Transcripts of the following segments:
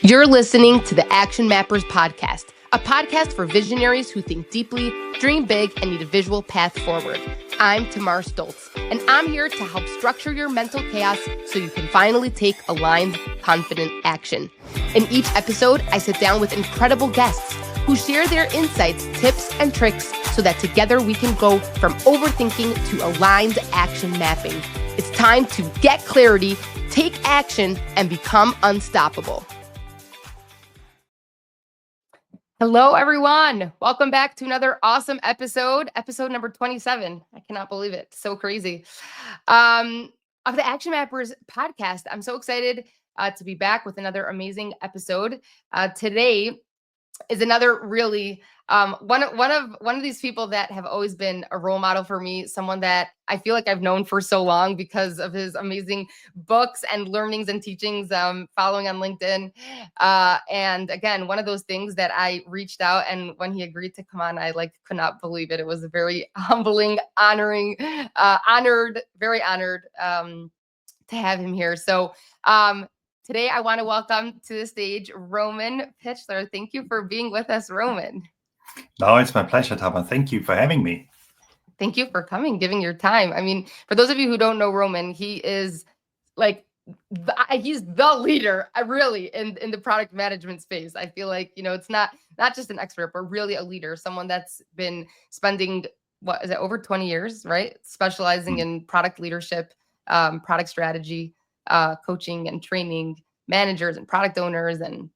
You're listening to the Action Mappers podcast, a podcast for visionaries who think deeply, dream big, and need a visual path forward. I'm Tamar Stoltz, and I'm here to help structure your mental chaos so you can finally take aligned, confident action. In each episode, I sit down with incredible guests who share their insights, tips, and tricks so that together we can go from overthinking to aligned action mapping. It's time to get clarity, take action, and become unstoppable. Hello, everyone. Welcome back to another awesome episode number 27. I cannot believe it. So crazy. Of the Action Mappers podcast. I'm so excited to be back with another amazing episode. Today is another really one of these people that have always been a role model for me, someone that I feel like I've known for so long because of his amazing books and learnings and teachings, following on LinkedIn. And again, one of those things that I reached out, and when he agreed to come on, I could not believe it. It was a very humbling, very honored to have him here. So today, I want to welcome to the stage Roman Pichler. Thank you for being with us, Roman. No, it's my pleasure, Tama. Thank you for having me. Thank you for coming, giving your time. I mean, for those of you who don't know Roman, he is he's the leader, really, in the product management space. I feel like, it's not just an expert, but really a leader, someone that's been spending, what is it, over 20 years, right? Specializing in product leadership, product strategy, coaching and training managers and product owners, and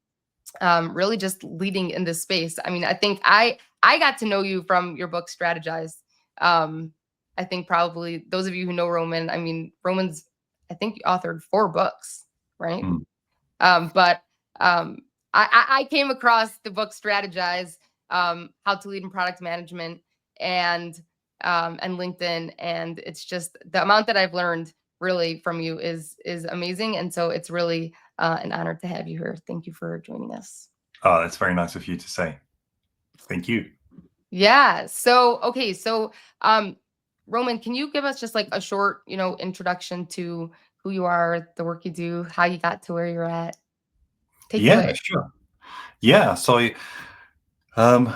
really just leading in this space. I mean, I think I got to know you from your book, Strategize. I think probably those of you who know Roman, I mean, Roman's, I think you authored 4 books, right? But I came across the book Strategize, How to Lead in Product Management, and LinkedIn, and it's just the amount that I've learned really from you is amazing. And so it's really an honor to have you here. Thank you for joining us. Oh, that's very nice of you to say. Thank you. Yeah. So, okay. So, Roman, can you give us just a short, introduction to who you are, the work you do, how you got to where you're at? Take it away. Sure. Yeah. So, I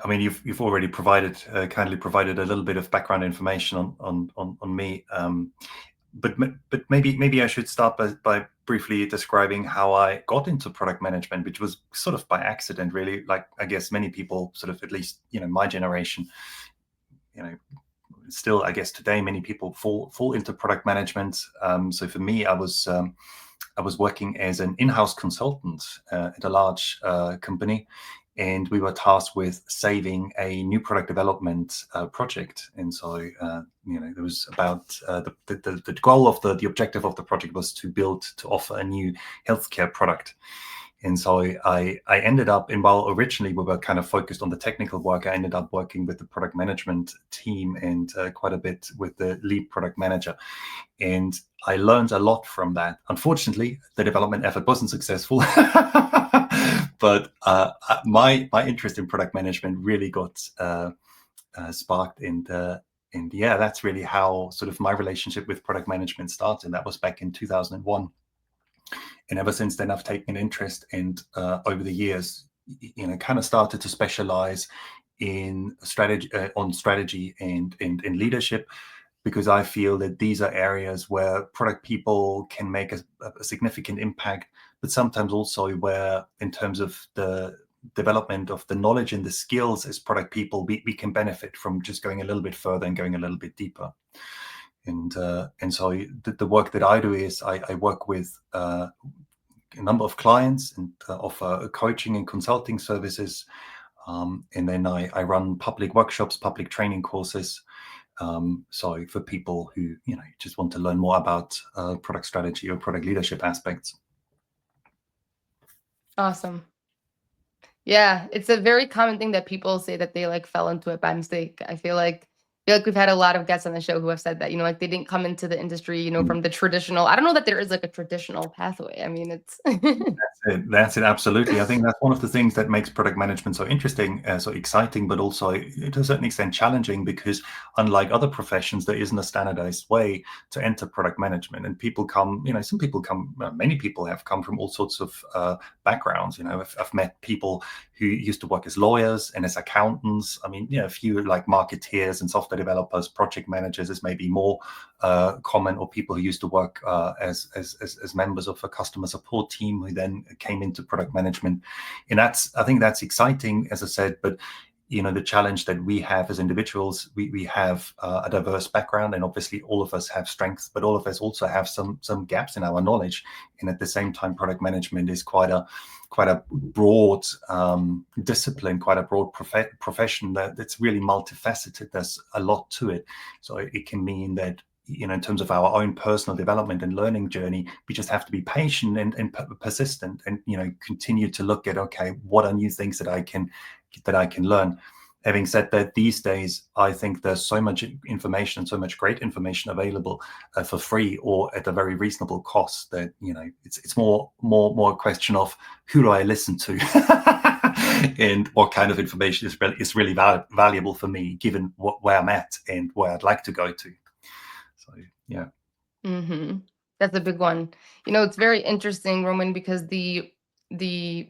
mean, you've already kindly provided a little bit of background information on me. But maybe I should start by briefly describing how I got into product management, which was sort of by accident, really. Like, I guess many people, sort of, at least my generation, still, I guess today many people fall into product management. So for me, I was working as an in-house consultant at a large company. And we were tasked with saving a new product development project. And so, it was about the goal of the objective of the project was to offer a new healthcare product. And so I ended up, and while originally we were kind of focused on the technical work, I ended up working with the product management team and quite a bit with the lead product manager. And I learned a lot from that. Unfortunately, the development effort wasn't successful. But my interest in product management really got sparked, and that's really how sort of my relationship with product management started. And that was back in 2001. And ever since then, I've taken an interest, and over the years, kind of started to specialize in strategy and in leadership, because I feel that these are areas where product people can make a significant impact, but sometimes also where, in terms of the development of the knowledge and the skills as product people, we can benefit from just going a little bit further and going a little bit deeper. And so the work that I do is I work with a number of clients and offer coaching and consulting services. And then I run public workshops, public training courses. So for people who, just want to learn more about product strategy or product leadership aspects. Awesome. Yeah, it's a very common thing that people say that they fell into it by mistake. I feel like we've had a lot of guests on the show who have said that, they didn't come into the industry, from the traditional. I don't know that there is a traditional pathway. I mean, it's it. That's it. Absolutely. I think that's one of the things that makes product management so interesting, so exciting, but also to a certain extent challenging, because unlike other professions, there isn't a standardized way to enter product management. And people come, some people come, many people have come from all sorts of backgrounds. I've met people who used to work as lawyers and as accountants. I mean, a few like marketeers and software developers, project managers is maybe more common, or people who used to work as members of a customer support team who then came into product management. And I think that's exciting, as I said, but the challenge that we have as individuals, we have a diverse background, and obviously all of us have strengths, but all of us also have some gaps in our knowledge. And at the same time, product management is quite a broad discipline, quite a broad profession that's really multifaceted. There's a lot to it. So it can mean that, in terms of our own personal development and learning journey, we just have to be patient and persistent, and continue to look at, okay, what are new things that I can learn. Having said that, these days I think there's so much information, so much great information available for free or at a very reasonable cost, that it's more a question of who do I listen to and what kind of information is really valuable for me, given where I'm at and where I'd like to go to. So yeah. Mm-hmm. That's a big one. It's very interesting, Roman, because the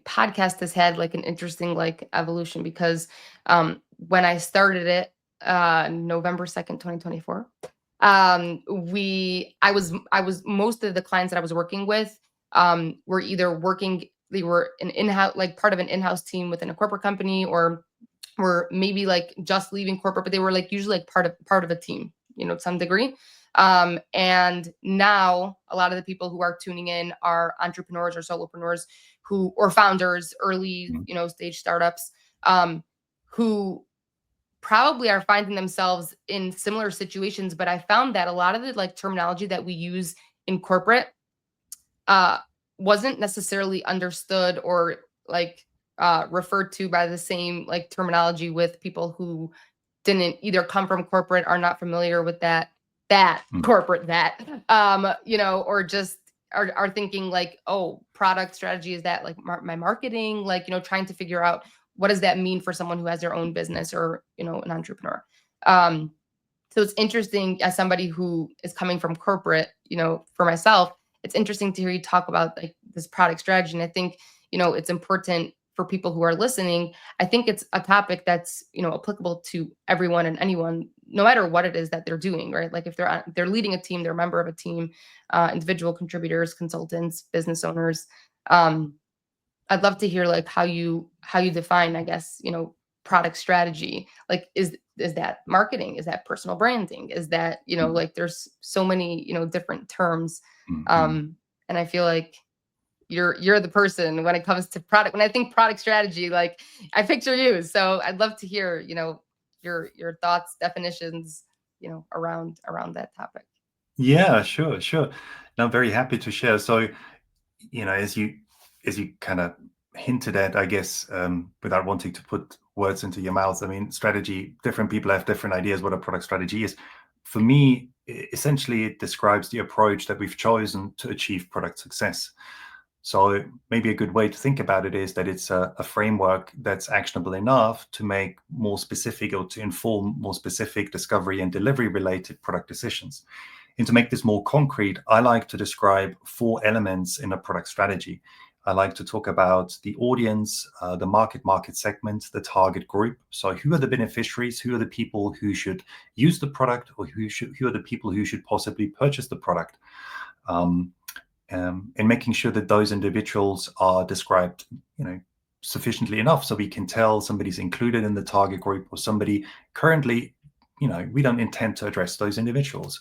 podcast has had like an interesting like evolution, because when I started it November 2nd, 2024, I was most of the clients that I was working with were either they were an in-house, like part of an in-house team within a corporate company, or were maybe like just leaving corporate, but they were like usually like part of a team, to some degree. And now a lot of the people who are tuning in are entrepreneurs or solopreneurs or founders, early, stage startups, who probably are finding themselves in similar situations. But I found that a lot of the like terminology that we use in corporate wasn't necessarily understood or like referred to by the same like terminology with people who didn't either come from corporate, are not familiar with that corporate, or just are thinking like, oh, product strategy, is that like my marketing, like, trying to figure out what does that mean for someone who has their own business, or, an entrepreneur. So it's interesting, as somebody who is coming from corporate, for myself, it's interesting to hear you talk about like this product strategy. And I think, it's important for people who are listening. I think it's a topic that's, applicable to everyone and anyone, no matter what it is that they're doing, right? Like if they're leading a team, they're a member of a team, individual contributors, consultants, business owners. I'd love to hear like how you define, I guess, product strategy. Like, is that marketing? Is that personal branding? Is that, like there's so many, different terms. And I feel like you're the person when it comes to product. When I think product strategy, like I picture you. So I'd love to hear, your thoughts, definitions, around that topic. Yeah, sure. No, I'm very happy to share. So, as you kind of hinted at, I guess, without wanting to put words into your mouth, I mean, strategy, different people have different ideas what a product strategy is. For me, essentially, it describes the approach that we've chosen to achieve product success. So maybe a good way to think about it is that it's a framework that's actionable enough to make more specific, or to inform more specific discovery and delivery related product decisions. And to make this more concrete, I like to describe 4 elements in a product strategy. I like to talk about the audience, the market segment, the target group. So who are the beneficiaries? Who are the people who should use the product, or who are the people who should possibly purchase the product? And making sure that those individuals are described, sufficiently enough, so we can tell somebody's included in the target group, or somebody currently, we don't intend to address those individuals.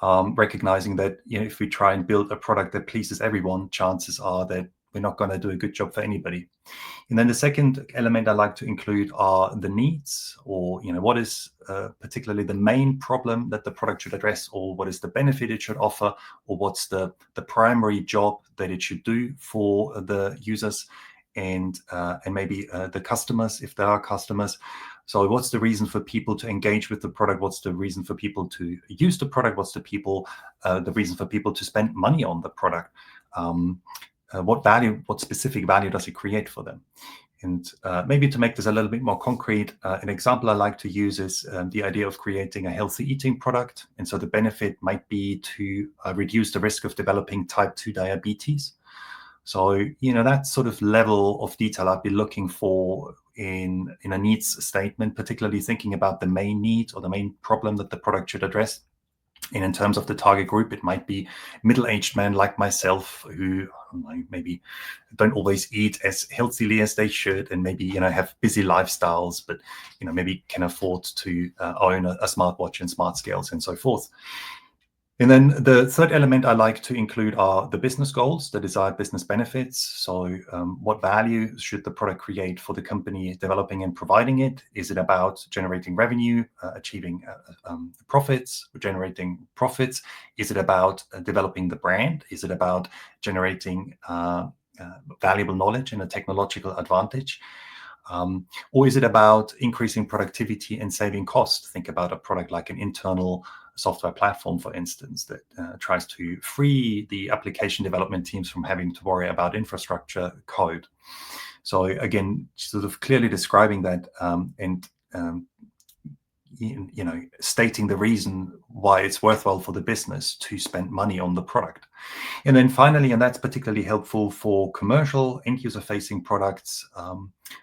Recognizing that, if we try and build a product that pleases everyone, chances are that we're not going to do a good job for anybody. And then the second element I like to include are the needs, or what is particularly the main problem that the product should address, or what is the benefit it should offer, or what's the primary job that it should do for the users, and maybe the customers, if there are customers. So what's the reason for people to engage with the product? What's the reason for people to use the product? What's the reason for people to spend money on the product? what specific value does it create for them? And maybe to make this a little bit more concrete, an example I like to use is the idea of creating a healthy eating product. And so the benefit might be to reduce the risk of developing type 2 diabetes. So, that sort of level of detail I'd be looking for in a needs statement, particularly thinking about the main need or the main problem that the product should address. And in terms of the target group, it might be middle-aged men like myself who maybe don't always eat as healthily as they should, and maybe have busy lifestyles, but maybe can afford to own a smartwatch and smart scales and so forth. And then the third element I like to include are the business goals, the desired business benefits. So what value should the product create for the company developing and providing it? Is it about generating revenue, achieving profits, generating profits? Is it about developing the brand? Is it about generating valuable knowledge and a technological advantage? Or is it about increasing productivity and saving costs? Think about a product like an internal software platform, for instance, that tries to free the application development teams from having to worry about infrastructure code. So again, sort of clearly describing that and stating the reason why it's worthwhile for the business to spend money on the product. And then finally, and that's particularly helpful for commercial end user facing products,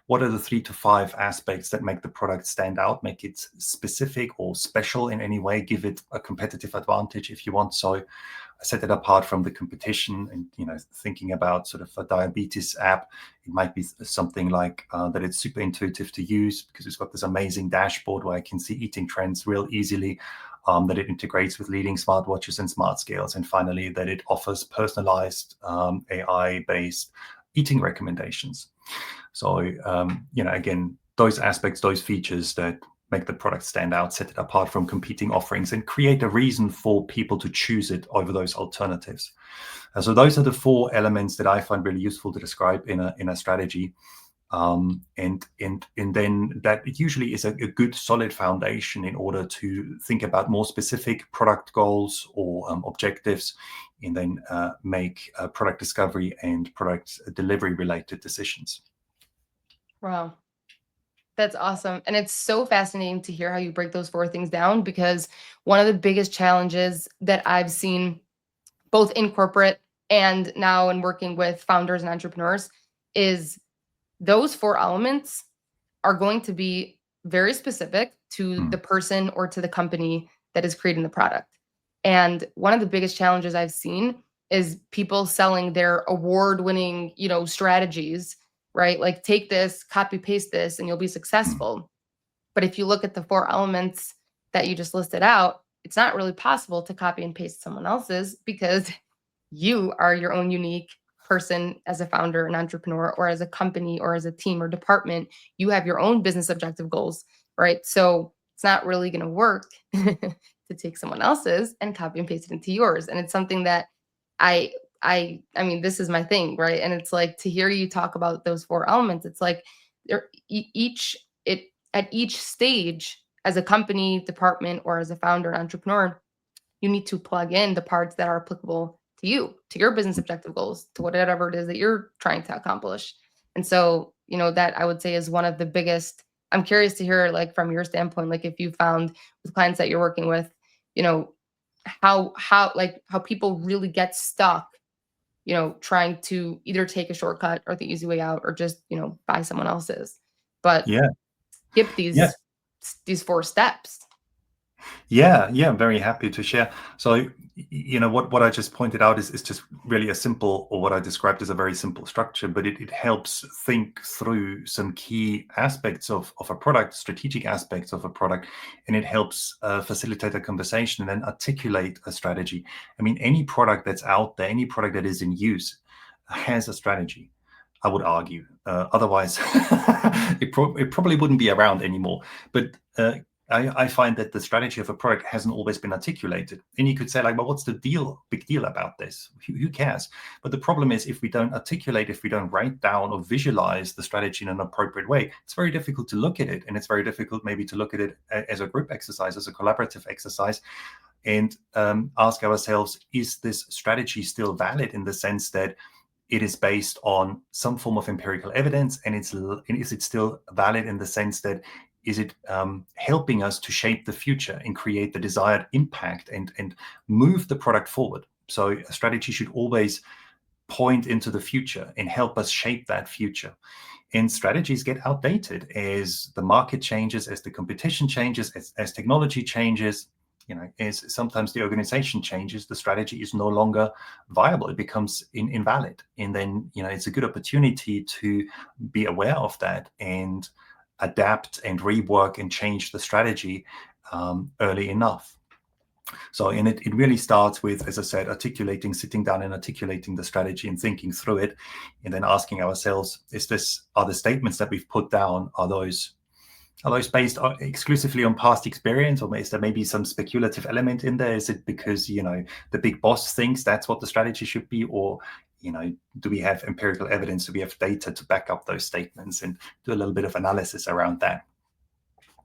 what are the 3 to 5 aspects that make the product stand out, make it specific or special in any way, give it a competitive advantage if you want. So set it apart from the competition. And thinking about sort of a diabetes app, it might be something like that it's super intuitive to use because it's got this amazing dashboard where I can see eating trends real easily, that it integrates with leading smartwatches and smart scales, and finally that it offers personalized AI-based eating recommendations. So again, those aspects, those features that make the product stand out, set it apart from competing offerings, and create a reason for people to choose it over those alternatives. So those are the 4 elements that I find really useful to describe in a strategy. And then that usually is a good solid foundation in order to think about more specific product goals or objectives, and then make product discovery and product delivery related decisions. Wow. That's awesome. And it's so fascinating to hear how you break those 4 things down, because one of the biggest challenges that I've seen both in corporate and now in working with founders and entrepreneurs is those 4 elements are going to be very specific to the person or to the company that is creating the product. And one of the biggest challenges I've seen is people selling their award-winning, strategies, right? Like, take this, copy paste this, and you'll be successful. But if you look at the 4 elements that you just listed out, it's not really possible to copy and paste someone else's, because you are your own unique person as a founder, an entrepreneur, or as a company, or as a team or department. You have your own business objective goals, right? So it's not really going to work to take someone else's and copy and paste it into yours. And it's something that I mean, this is my thing, right? And it's like, to hear you talk about those 4 elements, it's like they're at each stage as a company, department, or as a founder and entrepreneur, you need to plug in the parts that are applicable to you, to your business objective goals, to whatever it is that you're trying to accomplish. And so, that I would say is one of the biggest. I'm curious to hear, like, from your standpoint, like, if you found with clients that you're working with, how people really get stuck, trying to either take a shortcut or the easy way out, or just, buy someone else's, but Yeah. skip Yeah. these 4 steps. Yeah, I'm very happy to share. So, what I just pointed out is just really a simple, or what I described as a very simple structure, but it helps think through some key aspects of a product, strategic aspects of a product, and it helps facilitate a conversation and then articulate a strategy. I mean, any product that's out there, any product that is in use has a strategy, I would argue. Otherwise, it probably wouldn't be around anymore. But I find that the strategy of a product hasn't always been articulated. And you could say, like, well, what's the big deal about this? Who cares? But the problem is, if we don't articulate, if we don't write down or visualize the strategy in an appropriate way, it's very difficult to look at it. And it's very difficult maybe to look at it as a group exercise, as a collaborative exercise, and ask ourselves, is this strategy still valid, in the sense that it is based on some form of empirical evidence, and is it still valid in the sense that is it helping us to shape the future and create the desired impact and move the product forward? So a strategy should always point into the future and help us shape that future. And strategies get outdated as the market changes, as the competition changes, as technology changes, as sometimes the organization changes, the strategy is no longer viable. It becomes invalid. And then, it's a good opportunity to be aware of that and adapt and rework and change the strategy early enough. So, and it really starts with, as I said, sitting down and articulating the strategy and thinking through it, and then asking ourselves, are the statements that we've put down, are those based exclusively on past experience, or is there maybe some speculative element in there? Is it because, the big boss thinks that's what the strategy should be? Or, do we have empirical evidence? Do we have data to back up those statements, and do a little bit of analysis around that?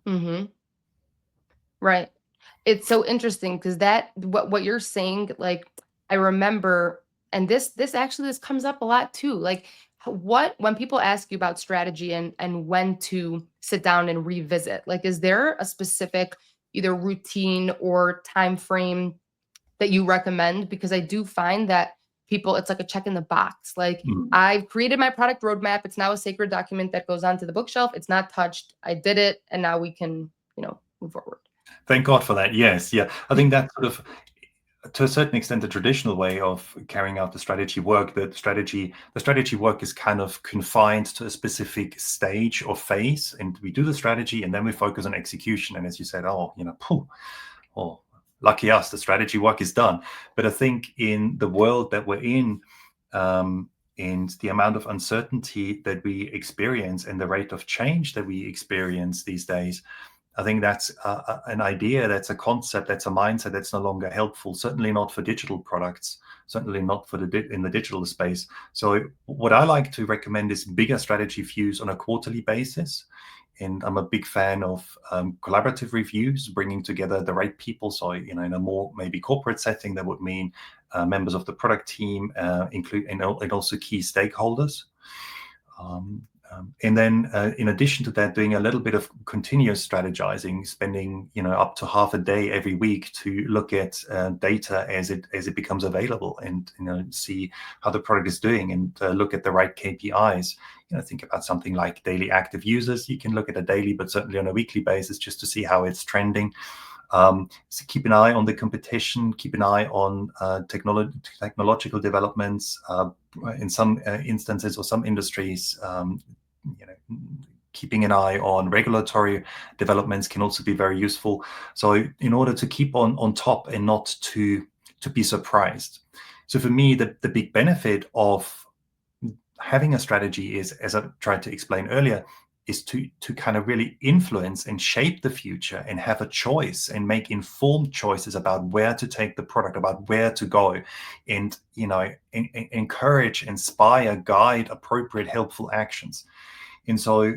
Mm-hmm. Right. It's so interesting because what you're saying, like, I remember, and this comes up a lot too. Like, when people ask you about strategy and when to sit down and revisit, like, is there a specific either routine or time frame that you recommend? Because I do find that people, it's like a check in the box. Like, I've created my product roadmap. It's now a sacred document that goes onto the bookshelf. It's not touched. I did it, and now we can, move forward. Thank God for that. Yes. Yeah. I think that's sort of, to a certain extent, the traditional way of carrying out the strategy work. The strategy work is kind of confined to a specific stage or phase, and we do the strategy and then we focus on execution. And as you said, lucky us, the strategy work is done. But I think in the world that we're in, and the amount of uncertainty that we experience and the rate of change that we experience these days, I think that's an idea, that's a concept, that's a mindset that's no longer helpful. Certainly not for digital products. Certainly not for in the digital space. So what I like to recommend is bigger strategy views on a quarterly basis. And I'm a big fan of collaborative reviews, bringing together the right people. So, in a more maybe corporate setting, that would mean members of the product team, and also key stakeholders. And then, in addition to that, doing a little bit of continuous strategizing, spending up to half a day every week to look at data as it becomes available, and see how the product is doing, and look at the right KPIs. Think about something like daily active users. You can look at a daily, but certainly on a weekly basis, just to see how it's trending. So keep an eye on the competition, keep an eye on technological developments. In some instances or some industries, keeping an eye on regulatory developments can also be very useful. So in order to keep on top and not to be surprised. So for me, the big benefit of having a strategy is, as I tried to explain earlier, is to kind of really influence and shape the future and have a choice and make informed choices about where to take the product, about where to go, and encourage, inspire, guide appropriate, helpful actions. And so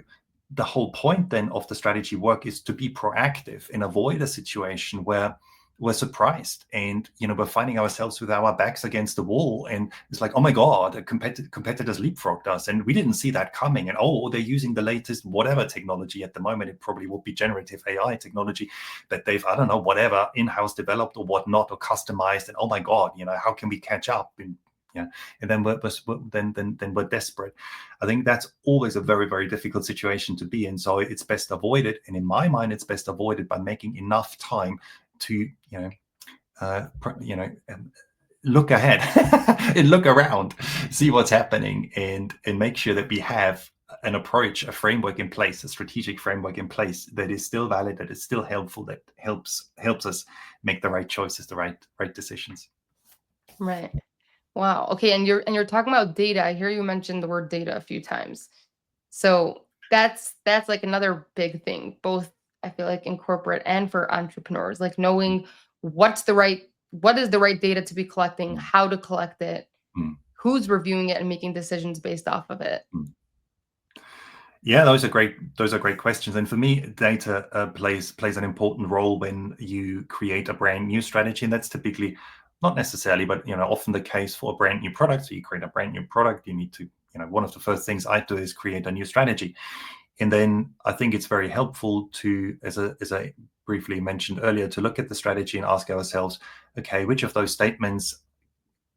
the whole point then of the strategy work is to be proactive and avoid a situation where we're surprised and we're finding ourselves with our backs against the wall, and it's like, oh my god, competitors leapfrogged us and we didn't see that coming, and they're using the latest whatever technology. At the moment it probably would be generative AI technology that they've, I don't know, whatever, in-house developed or whatnot, or customized, and oh my god, how can we catch up? And then we're desperate. I think that's always a very, very difficult situation to be in. So it's best avoided, and in my mind it's best avoided by making enough time to look ahead and look around, see what's happening, and make sure that we have an approach, a framework in place, a strategic framework in place that is still valid, that is still helpful, that helps us make the right choices, the right decisions. Right. Wow. Okay. And you're talking about data. I hear you mention the word data a few times. So that's like another big thing, both I feel like in corporate and for entrepreneurs, like knowing what is the right data to be collecting, how to collect it, who's reviewing it and making decisions based off of it. Yeah, those are great questions. And for me, data plays an important role when you create a brand new strategy. And that's typically not necessarily, but often the case for a brand new product. So you create a brand new product, you need to, one of the first things I do is create a new strategy. And then I think it's very helpful to, as I briefly mentioned earlier, to look at the strategy and ask ourselves, okay, which of those statements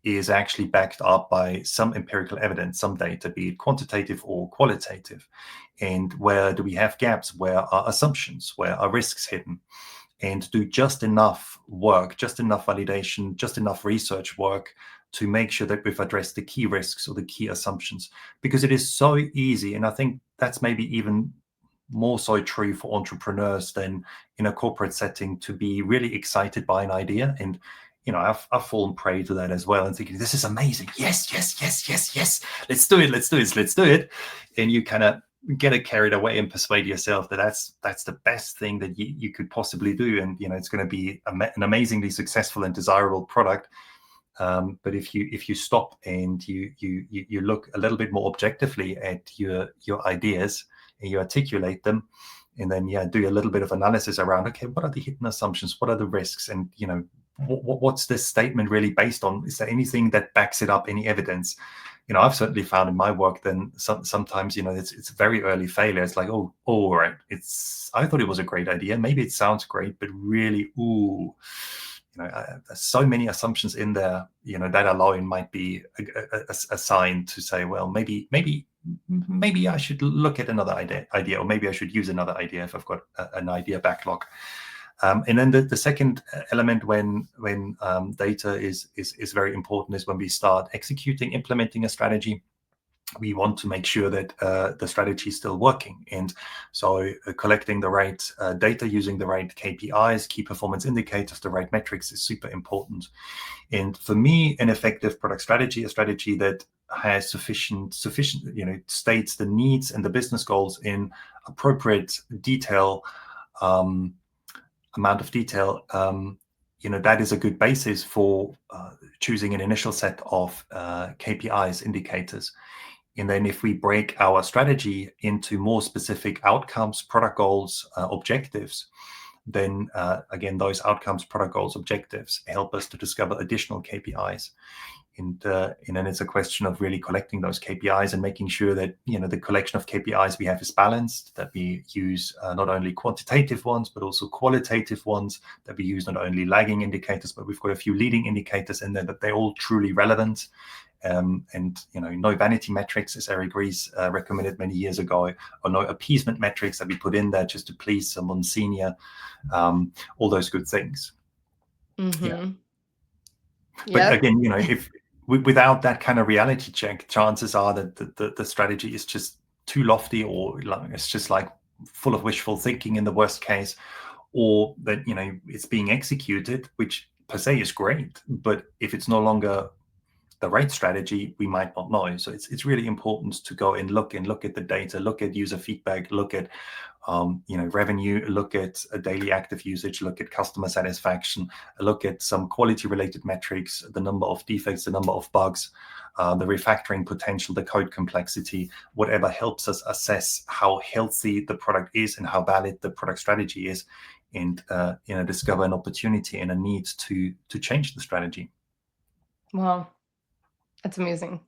is actually backed up by some empirical evidence, some data, be it quantitative or qualitative? And where do we have gaps? Where are assumptions? Where are risks hidden? And do just enough work, just enough validation, just enough research work to make sure that we've addressed the key risks or the key assumptions. Because it is so easy, and I think that's maybe even more so true for entrepreneurs than in a corporate setting, to be really excited by an idea. And I've fallen prey to that as well, and thinking, this is amazing. Yes, yes, yes, yes, yes. Let's do it. Let's do it. Let's do it. And you kind of get it carried away and persuade yourself that that's the best thing that you could possibly do, and it's going to be an amazingly successful and desirable product. But if you stop and you look a little bit more objectively at your ideas and you articulate them, and then do a little bit of analysis around, okay, what are the hidden assumptions, what are the risks, and what's this statement really based on? Is there anything that backs it up, any evidence? I've certainly found in my work then sometimes it's very early failure. It's like, oh, all right, I thought it was a great idea, maybe it sounds great, but really, there's so many assumptions in there, that alone might be a sign to say, well, maybe I should look at another idea, or maybe I should use another idea if I've got an idea backlog. And then the second element when data is very important is when we start executing, implementing a strategy. We want to make sure that the strategy is still working. And so collecting the right data, using the right KPIs, key performance indicators, the right metrics is super important. And for me, an effective product strategy, a strategy that has sufficient, states the needs and the business goals in appropriate detail, amount of detail, that is a good basis for choosing an initial set of KPIs, indicators. And then if we break our strategy into more specific outcomes, product goals, objectives, then again, those outcomes, product goals, objectives help us to discover additional KPIs. And then it's a question of really collecting those KPIs and making sure that the collection of KPIs we have is balanced, that we use not only quantitative ones but also qualitative ones, that we use not only lagging indicators but we've got a few leading indicators in there, that they're all truly relevant. And no vanity metrics, as Eric Ries recommended many years ago, or no appeasement metrics that we put in there just to please someone senior. All those good things. Mm-hmm. But again, if without that kind of reality check, chances are that the strategy is just too lofty, or it's just like full of wishful thinking in the worst case, or that it's being executed, which per se is great, but if it's no longer the right strategy, we might not know. So it's really important to go and look at the data, look at user feedback, look at revenue, look at a daily active usage, look at customer satisfaction, look at some quality related metrics, the number of defects, the number of bugs, the refactoring potential, the code complexity, whatever helps us assess how healthy the product is and how valid the product strategy is, and discover an opportunity and a need to change the strategy. Wow. That's amazing.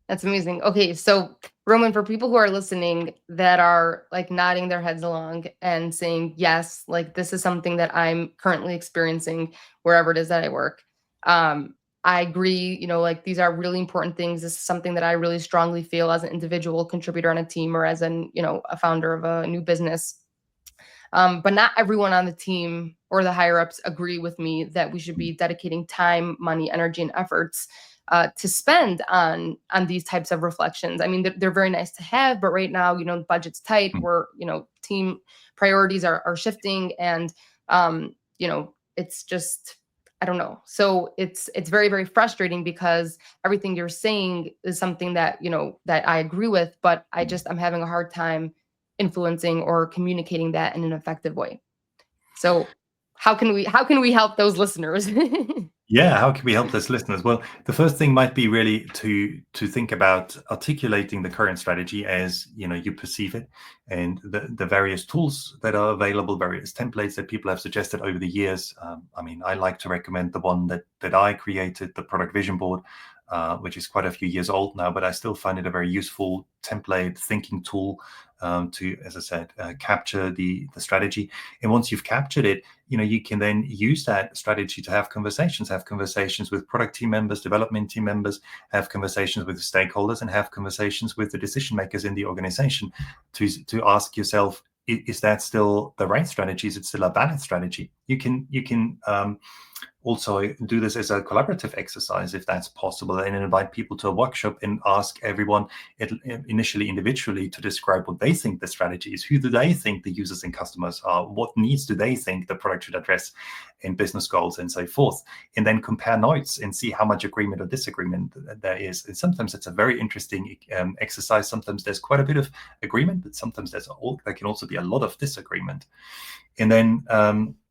That's amazing. Okay, so Roman, for people who are listening that are like nodding their heads along and saying, yes, like this is something that I'm currently experiencing wherever it is that I work. I agree, like these are really important things. This is something that I really strongly feel as an individual contributor on a team, or as a founder of a new business. But not everyone on the team or the higher ups agree with me that we should be dedicating time, money, energy, and efforts to spend on these types of reflections. I mean, they're very nice to have, but right now, the budget's tight. We're, team priorities are shifting, and it's just, I don't know. So it's very, very frustrating, because everything you're saying is something that that I agree with, but I'm having a hard time influencing or communicating that in an effective way. So how can we help those listeners? Yeah, how can we help those listeners? Well, the first thing might be really to think about articulating the current strategy as you perceive it, and the various tools that are available, various templates that people have suggested over the years. I mean, I like to recommend the one that I created, the product vision board, which is quite a few years old now, but I still find it a very useful template thinking tool to, as I said, capture the strategy. And once you've captured it, you can then use that strategy to have conversations with product team members, development team members, have conversations with the stakeholders, and have conversations with the decision makers in the organization to ask yourself, is that still the right strategy? Is it still a valid strategy? You can also do this as a collaborative exercise if that's possible, and invite people to a workshop and ask everyone initially individually to describe what they think the strategy is. Who do they think the users and customers are? What needs do they think the product should address in business goals and so forth? And then compare notes and see how much agreement or disagreement there is. And sometimes it's a very interesting exercise. Sometimes there's quite a bit of agreement, but sometimes there can also be a lot of disagreement. And then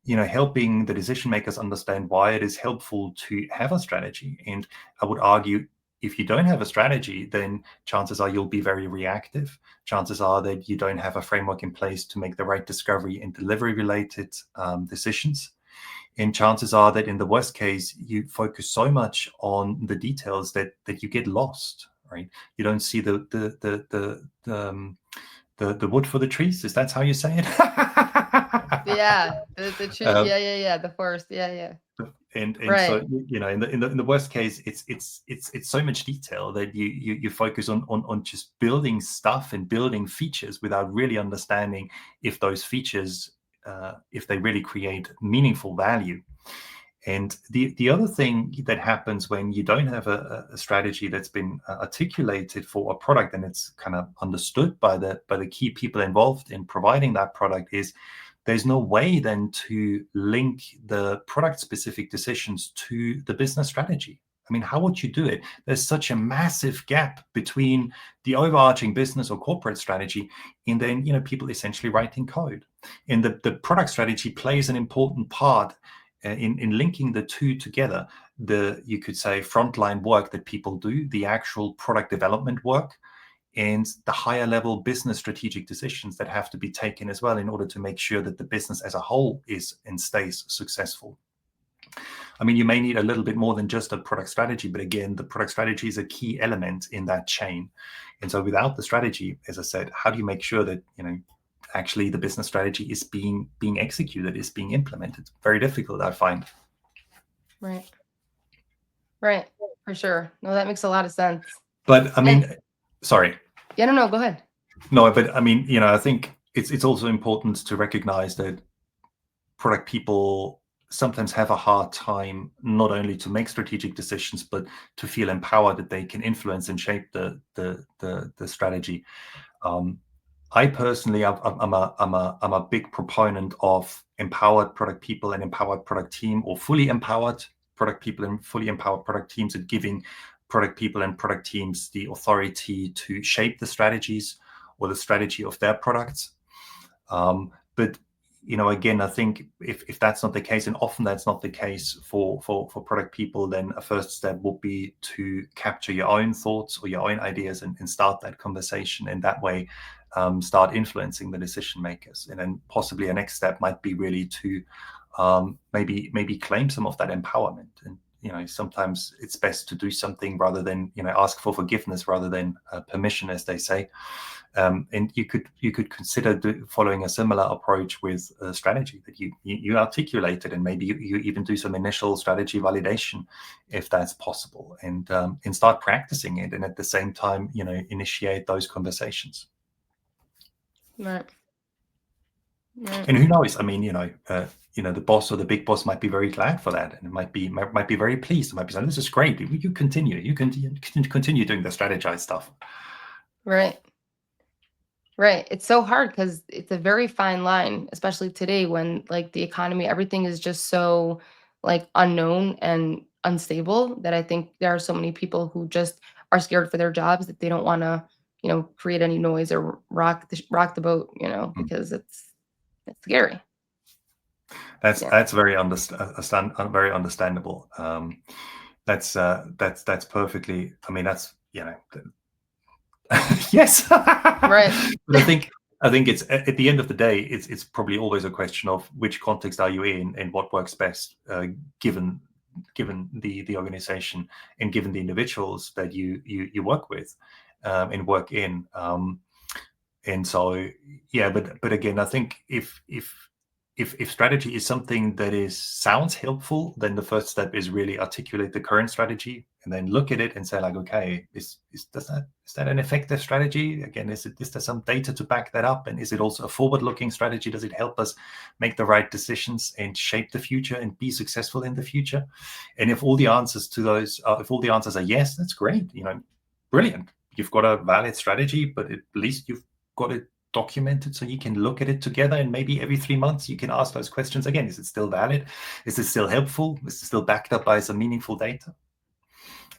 helping the decision makers understand why it is helpful to have a strategy. And I would argue, if you don't have a strategy, then chances are you'll be very reactive. Chances are that you don't have a framework in place to make the right discovery and delivery related decisions. And chances are that in the worst case, you focus so much on the details that you get lost, right? You don't see the wood for the trees. Is that how you say it? Yeah, the tree. um, Yeah. The forest. Yeah. and so Right. in the worst case, it's so much detail that you focus on just building stuff and building features without really understanding if those features, if they really create meaningful value. And the other thing that happens when you don't have a strategy that's been articulated for a product and it's kind of understood by the key people involved in providing that product is there's no way then to link the product specific decisions to the business strategy. I mean, how would you do it? There's such a massive gap between the overarching business or corporate strategy and then people essentially writing code. And the product strategy plays an important part in linking the two together. You could say frontline work that people do, the actual product development work, and the higher level business strategic decisions that have to be taken as well in order to make sure that the business as a whole is and stays successful. I mean, you may need a little bit more than just a product strategy, but again, the product strategy is a key element in that chain. And so without the strategy, as I said, how do you make sure that actually the business strategy is being executed, is being implemented? Very difficult, I find. Right. For sure. No, that makes a lot of sense. But I And mean, sorry. yeah, no, go ahead. No, but I mean, I think it's also important to recognize that product people sometimes have a hard time not only to make strategic decisions, but to feel empowered that they can influence and shape the strategy. I personally, I'm a big proponent of empowered product people and empowered product team, or fully empowered product people and fully empowered product teams, and giving product people and product teams the authority to shape the strategies or the strategy of their products. But again, I think if that's not the case, and often that's not the case for product people, then a first step would be to capture your own thoughts or your own ideas and start that conversation. And that way, start influencing the decision makers. And then possibly a next step might be really to maybe claim some of that empowerment. And sometimes it's best to do something rather than ask for forgiveness rather than permission, as they say. And you could consider following a similar approach with a strategy that you articulated, and maybe you even do some initial strategy validation if that's possible, and start practicing it, and at the same time initiate those conversations. Right. And who knows? I mean, the boss or the big boss might be very glad for that, and it might be very pleased. It might be saying, "This is great. You continue. You can continue doing the strategized stuff." Right. It's so hard because it's a very fine line, especially today when like the economy, everything is just so like unknown and unstable, that I think there are so many people who just are scared for their jobs, that they don't want to, create any noise or rock the boat, Mm. because it's scary. Yeah. That's very very understandable. That's perfectly. I mean, that's yes. Right. But I think it's at the end of the day, it's probably always a question of which context are you in and what works best, given the organization and given the individuals that you work with, and work in. And so, yeah, but again, I think if strategy is something that is sounds helpful, then the first step is really articulate the current strategy and then look at it and say, like, okay, is that an effective strategy? Again, is there some data to back that up? And is it also a forward-looking strategy? Does it help us make the right decisions and shape the future and be successful in the future? And if all the answers to those, if all the answers are yes, that's great. Brilliant. You've got a valid strategy, but at least you've got it documented so you can look at it together, and maybe every 3 months you can ask those questions again. Is it still valid? Is it still helpful? Is it still backed up by some meaningful data?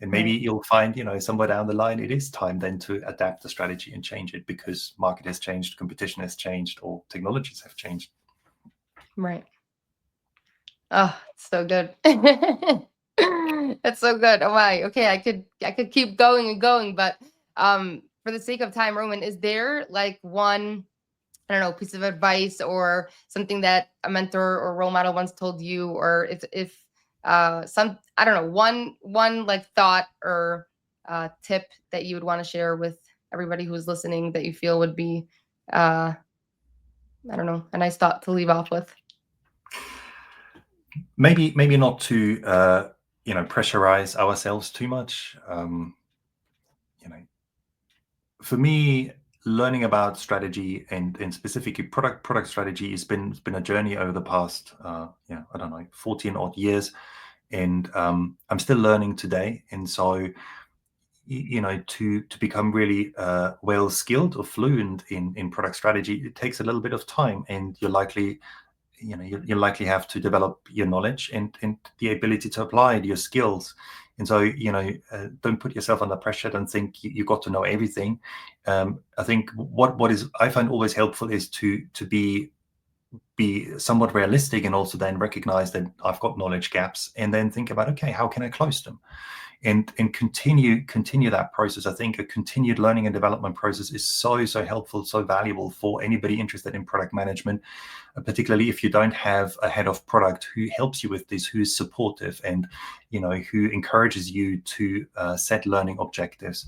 And maybe Right. you'll find, somewhere down the line, it is time then to adapt the strategy and change it because market has changed, competition has changed, or technologies have changed. Right. Oh, it's so good. That's so good. Oh my. Okay, I could keep going and going, but for the sake of time, Roman, is there like one, I don't know, piece of advice or something that a mentor or role model once told you, or if some, I don't know, one like thought or tip that you would want to share with everybody who's listening that you feel would be I don't know, a nice thought to leave off with. Maybe not to pressurize ourselves too much. You know, for me, learning about strategy and specifically product strategy has been a journey over the past I don't know, 14 odd years, and I'm still learning today. And so to become really well skilled or fluent in product strategy, it takes a little bit of time, and you likely have to develop your knowledge and the ability to apply your skills. And so, don't put yourself under pressure. Don't think you got to know everything. I think what is I find always helpful is to be somewhat realistic, and also then recognize that I've got knowledge gaps, and then think about, okay, how can I close them? And continue that process. I think a continued learning and development process is so helpful, so valuable for anybody interested in product management, particularly if you don't have a head of product who helps you with this, who is supportive, and who encourages you to set learning objectives.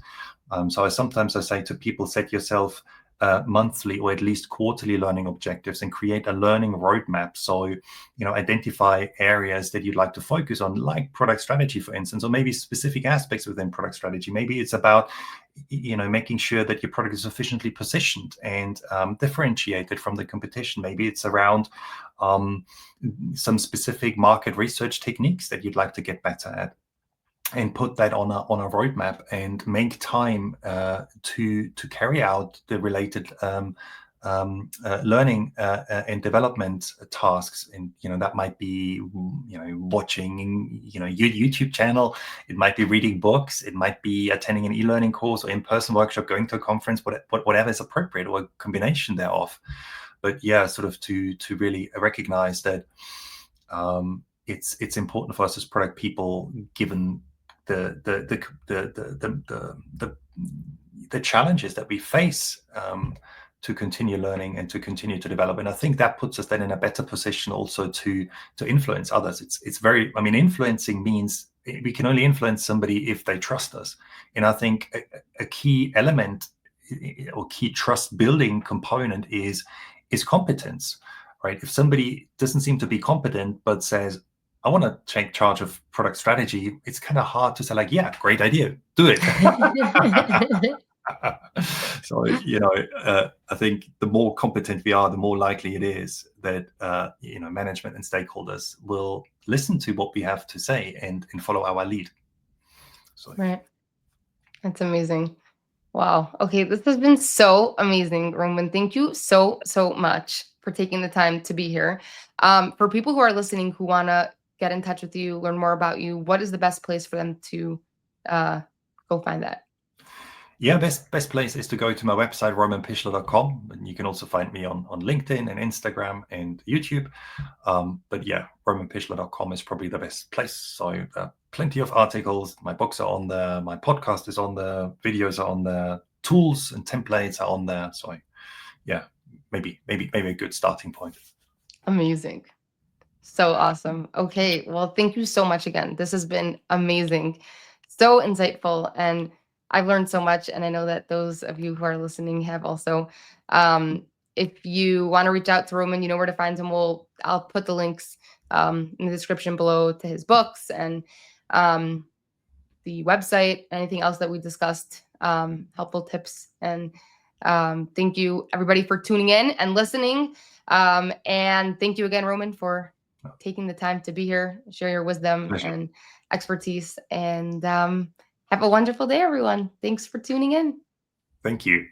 So sometimes I say to people, set yourself monthly or at least quarterly learning objectives and create a learning roadmap. So, identify areas that you'd like to focus on, like product strategy, for instance, or maybe specific aspects within product strategy. Maybe it's about, making sure that your product is sufficiently positioned and differentiated from the competition. Maybe it's around some specific market research techniques that you'd like to get better at, and put that on a roadmap and make time to carry out the related learning and development tasks. And that might be watching your YouTube channel, it might be reading books, it might be attending an e-learning course or in-person workshop, going to a conference, whatever is appropriate, or a combination thereof. But yeah, sort of to really recognize that it's important for us as product people, given the challenges that we face, to continue learning and to continue to develop. And I think that puts us then in a better position also to influence others. It's very, I mean, influencing means we can only influence somebody if they trust us. And I think a key element or key trust building component is competence, right? If somebody doesn't seem to be competent but says, I want to take charge of product strategy, it's kind of hard to say, like, yeah, great idea, do it. So, I think the more competent we are, the more likely it is that, management and stakeholders will listen to what we have to say and follow our lead. So, Right. That's amazing. Wow. Okay, this has been so amazing, Roman. Thank you so much for taking the time to be here. For people who are listening who want to get in touch with you, learn more about you, what is the best place for them to uh, go find that? Yeah, best place is to go to my website, romanpichler.com. And you can also find me on LinkedIn and Instagram and YouTube. But yeah, romanpichler.com is probably the best place. So plenty of articles. My books are on there. My podcast is on there. Videos are on there. Tools and templates are on there. So yeah, maybe a good starting point. Amazing. So awesome. Okay. Well, thank you so much again. This has been amazing. So insightful. And I've learned so much. And I know that those of you who are listening have also. If you want to reach out to Roman, you know where to find him. I'll put the links in the description below to his books and the website, anything else that we discussed, helpful tips. And thank you everybody for tuning in and listening. And thank you again, Roman, for taking the time to be here, share your wisdom Pleasure. and expertise. And have a wonderful day, everyone. Thanks for tuning in. Thank you.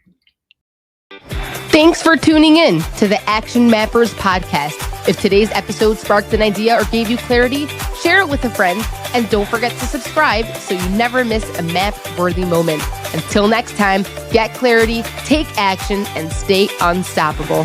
Thanks for tuning in to the Action Mappers podcast. If today's episode sparked an idea or gave you clarity, share it with a friend. And don't forget to subscribe so you never miss a map-worthy moment. Until next time, get clarity, take action, and stay unstoppable.